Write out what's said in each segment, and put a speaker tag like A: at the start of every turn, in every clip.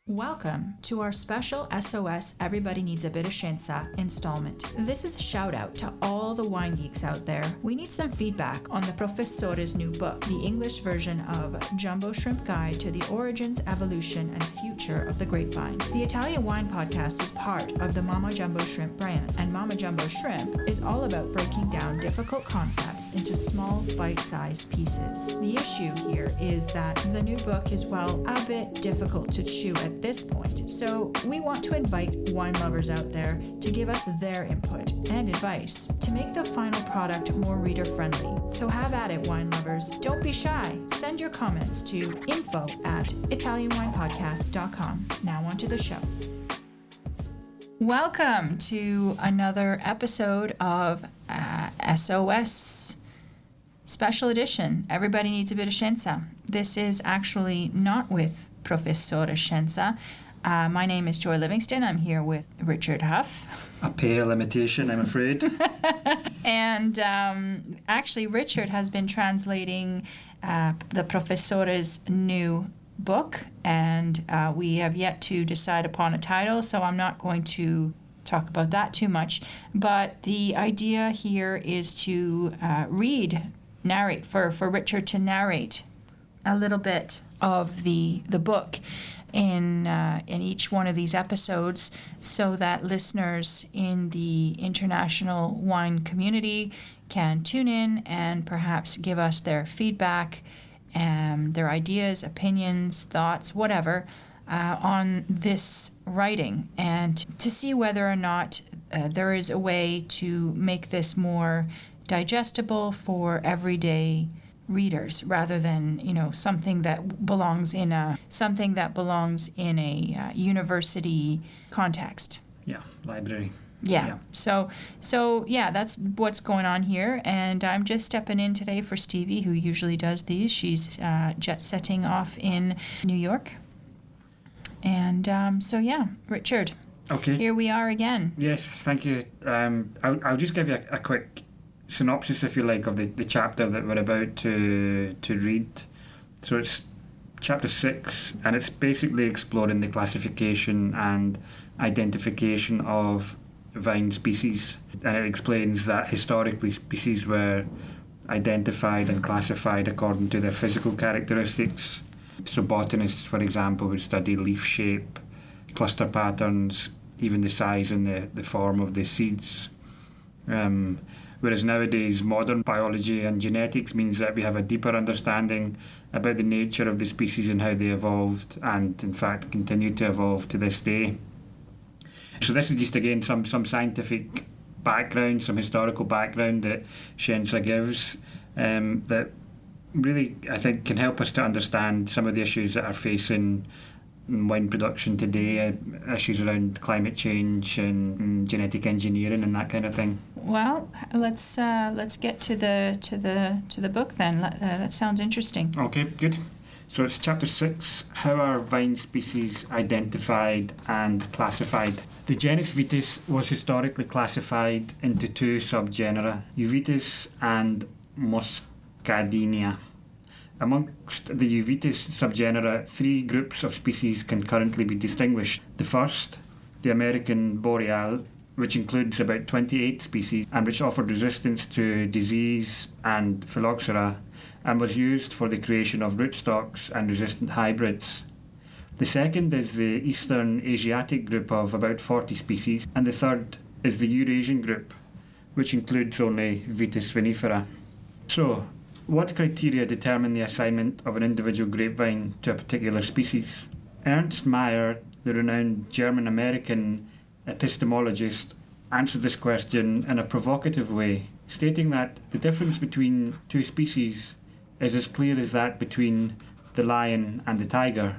A: Welcome to our special SOS Everybody Needs a Bit of Scienza installment. This is a shout out to all the wine geeks out there. We need some feedback on the Professore's new book, the English version of Jumbo Shrimp Guide to the Origins, Evolution, and Future of the Grapevine. The Italian Wine Podcast is part of the Mama Jumbo Shrimp brand, and Mama Jumbo Shrimp is all about breaking down difficult concepts into small, bite-sized pieces. The issue here is that the new book is, well, a bit difficult to chew at this point, so we want to invite wine lovers out there to give us their input and advice to make the final product more reader-friendly. So have at it, wine lovers. Don't be shy. Send your comments to info@italianwinepodcast.com. Now on to the show. Welcome to another episode of SOS Special Edition. Everybody Needs a Bit of Scienza. This is actually not with Professor Scienza. My name is Joy Livingston. I'm here with Richard Huff.
B: A pale imitation, I'm afraid.
A: And actually, Richard has been translating the Professore's new book, and we have yet to decide upon a title, so I'm not going to talk about that too much. But the idea here is to narrate for Richard to narrate a little bit of the book in each one of these episodes, so that listeners in the international wine community can tune in and perhaps give us their feedback and their ideas, opinions, thoughts, whatever, on this writing, and to see whether or not there is a way to make this more digestible for everyday readers, rather than something that belongs in a university context.
B: Yeah, library.
A: Yeah. So that's what's going on here, and I'm just stepping in today for Stevie, who usually does these. She's jet setting off in New York, and Richard.
B: Okay.
A: Here we are again.
B: Yes, thank you. I'll just give you a quick synopsis, if you like, of the chapter that we're about to read. So it's chapter 6, and it's basically exploring the classification and identification of vine species, and it explains that historically species were identified and classified according to their physical characteristics. So botanists, for example, would study leaf shape, cluster patterns, even the size and the form of the seeds. Whereas nowadays, modern biology and genetics means that we have a deeper understanding about the nature of the species and how they evolved, and in fact continue to evolve to this day. So this is just, again, some scientific background, some historical background that Scienza gives, that really, I think, can help us to understand some of the issues that are facing wine production today, issues around climate change and genetic engineering and that kind of thing.
A: Well, let's get to the book then. That sounds interesting.
B: Okay, good. So it's chapter 6, how are vine species identified and classified? The genus Vitis was historically classified into two subgenera, Euvitis and Muscadinia. Amongst the Euvitis subgenera, 3 groups of species can currently be distinguished. The first, the American Boreal, which includes about 28 species and which offered resistance to disease and phylloxera, and was used for the creation of rootstocks and resistant hybrids. The second is the Eastern Asiatic group of about 40 species, and the third is the Eurasian group, which includes only Vitis vinifera. So, what criteria determine the assignment of an individual grapevine to a particular species? Ernst Mayr, the renowned German-American epistemologist, answered this question in a provocative way, stating that the difference between two species is as clear as that between the lion and the tiger.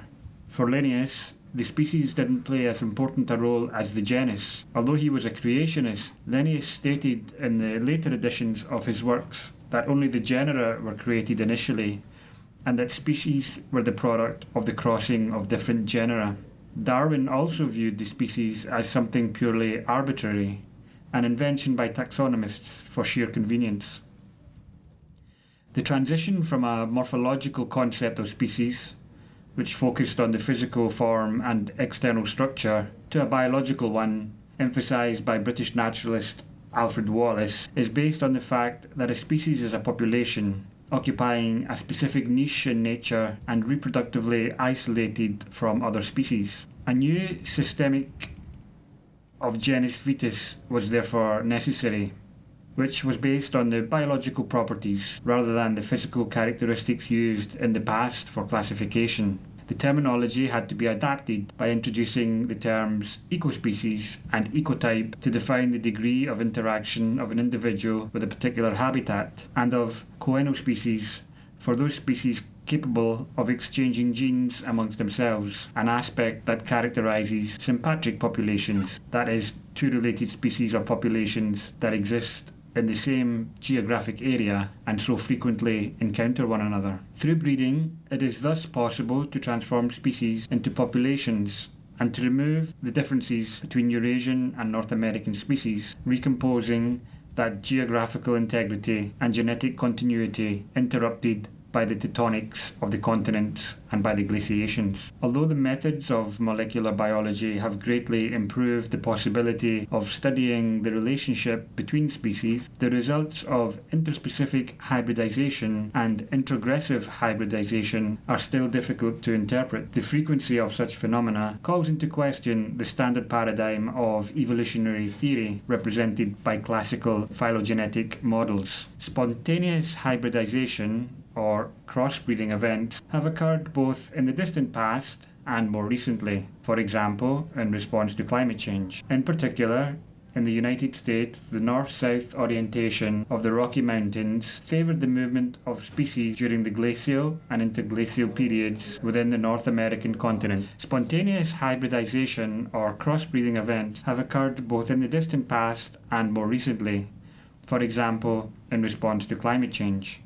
B: For Linnaeus, the species didn't play as important a role as the genus. Although he was a creationist, Linnaeus stated in the later editions of his works that only the genera were created initially, and that species were the product of the crossing of different genera. Darwin also viewed the species as something purely arbitrary, an invention by taxonomists for sheer convenience. The transition from a morphological concept of species which focused on the physical form and external structure, to a biological one, emphasised by British naturalist Alfred Wallace, is based on the fact that a species is a population occupying a specific niche in nature and reproductively isolated from other species. A new systemic of genus vitis was therefore necessary, which was based on the biological properties rather than the physical characteristics used in the past for classification. The terminology had to be adapted by introducing the terms ecospecies and ecotype to define the degree of interaction of an individual with a particular habitat, and of coenospecies for those species capable of exchanging genes amongst themselves, an aspect that characterises sympatric populations, that is, two related species or populations that exist in the same geographic area and so frequently encounter one another. Through breeding, it is thus possible to transform species into populations and to remove the differences between Eurasian and North American species, recomposing that geographical integrity and genetic continuity interrupted by the tectonics of the continents and by the glaciations. Although the methods of molecular biology have greatly improved the possibility of studying the relationship between species, the results of interspecific hybridization and introgressive hybridization are still difficult to interpret. The frequency of such phenomena calls into question the standard paradigm of evolutionary theory represented by classical phylogenetic models. Spontaneous hybridization or crossbreeding events have occurred both in the distant past and more recently, for example, in response to climate change. In particular, in the United States, the north-south orientation of the Rocky Mountains favoured the movement of species during the glacial and interglacial periods within the North American continent. Spontaneous hybridization or crossbreeding events have occurred both in the distant past and more recently, for example, in response to climate change.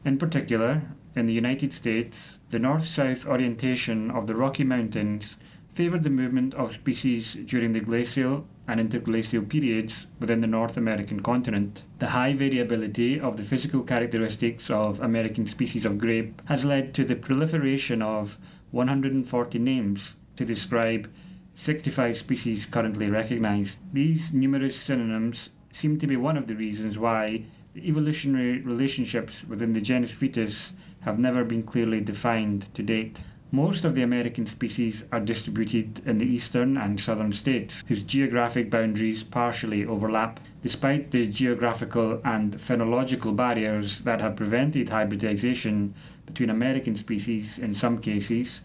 B: In particular, in the United States, the north-south orientation of the Rocky Mountains favoured the movement of species during the glacial and interglacial periods within the North American continent. The high variability of the physical characteristics of American species of grape has led to the proliferation of 140 names to describe 65 species currently recognised. These numerous synonyms seem to be one of the reasons why the evolutionary relationships within the genus Vitis have never been clearly defined to date. Most of the American species are distributed in the eastern and southern states, whose geographic boundaries partially overlap. Despite the geographical and phenological barriers that have prevented hybridization between American species in some cases,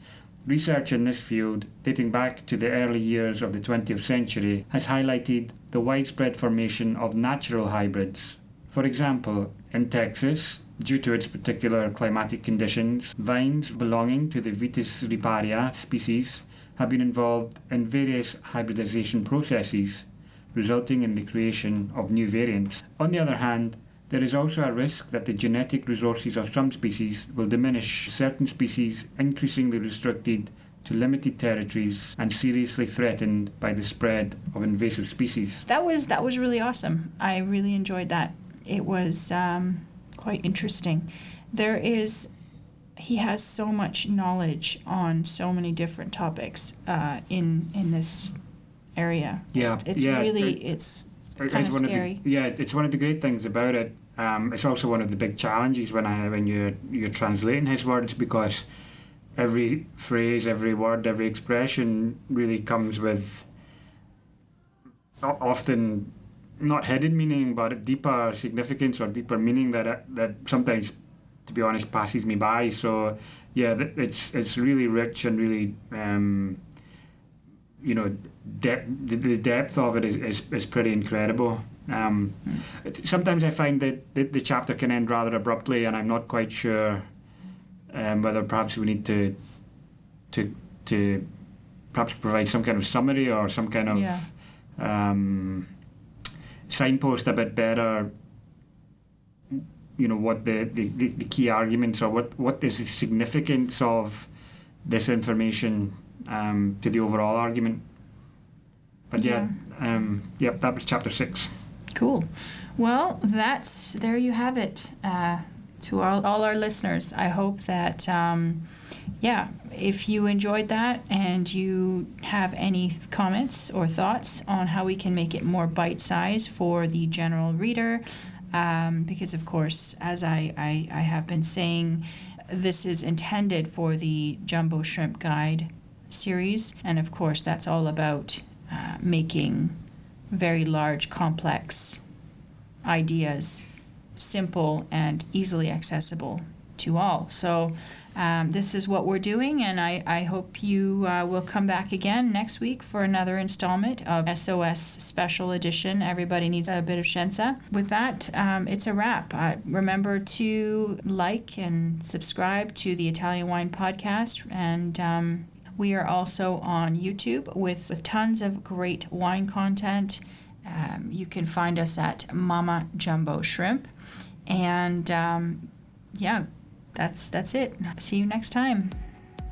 B: research in this field, dating back to the early years of the 20th century, has highlighted the widespread formation of natural hybrids. For example, in Texas, due to its particular climatic conditions, vines belonging to the Vitis riparia species have been involved in various hybridization processes, resulting in the creation of new variants. On the other hand, there is also a risk that the genetic resources of some species will diminish, certain species increasingly restricted to limited territories and seriously threatened by the spread of invasive species.
A: That was really awesome. I really enjoyed that. It was quite interesting. He has so much knowledge on so many different topics in this area.
B: Yeah,
A: it's kind of scary.
B: It's one of the great things about it. It's also one of the big challenges when you're translating his words, because every phrase, every word, every expression really comes with often not hidden meaning, but deeper significance or deeper meaning that sometimes, to be honest, passes me by. So yeah, it's really rich and really the depth of it is pretty incredible. Sometimes I find that the chapter can end rather abruptly, and I'm not quite sure whether perhaps we need to perhaps provide some kind of summary or some kind of signpost a bit better, what the key arguments or what is the significance of this information to the overall argument. But that was chapter 6.
A: Cool. Well, there you have it. To all our listeners, I hope that yeah, if you enjoyed that and you have any comments or thoughts on how we can make it more bite-sized for the general reader, because of course, as I have been saying, this is intended for the Jumbo Shrimp Guide series, and of course that's all about making very large, complex ideas simple and easily accessible to all. So this is what we're doing, and I hope you will come back again next week for another installment of SOS Special Edition. Everybody needs a bit of Scienza. With that, it's a wrap. Remember to like and subscribe to the Italian Wine Podcast, and we are also on YouTube with tons of great wine content. You can find us at Mama Jumbo Shrimp. And yeah, that's it. See you next time.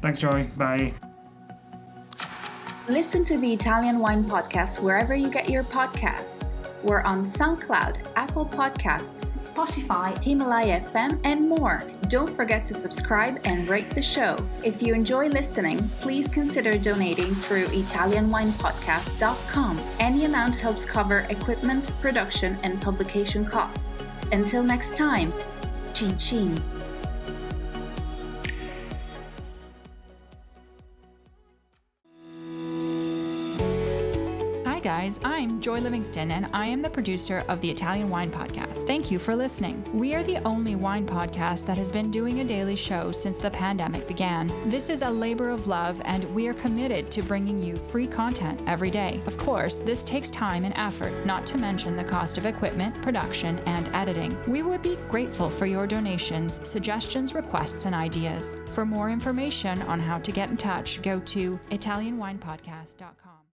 B: Thanks, Joy. Bye.
C: Listen to the Italian Wine Podcast wherever you get your podcasts. We're on SoundCloud, Apple Podcasts, Spotify, Himalaya FM, and more. Don't forget to subscribe and rate the show. If you enjoy listening, please consider donating through ItalianWinePodcast.com. Any amount helps cover equipment, production, and publication costs. Until next time, chin chin.
A: Hi guys, I'm Joy Livingston, and I am the producer of the Italian Wine Podcast. Thank you for listening. We are the only wine podcast that has been doing a daily show since the pandemic began. This is a labor of love, and we are committed to bringing you free content every day. Of course, this takes time and effort, not to mention the cost of equipment, production, and editing. We would be grateful for your donations, suggestions, requests, and ideas. For more information on how to get in touch, go to ItalianWinePodcast.com.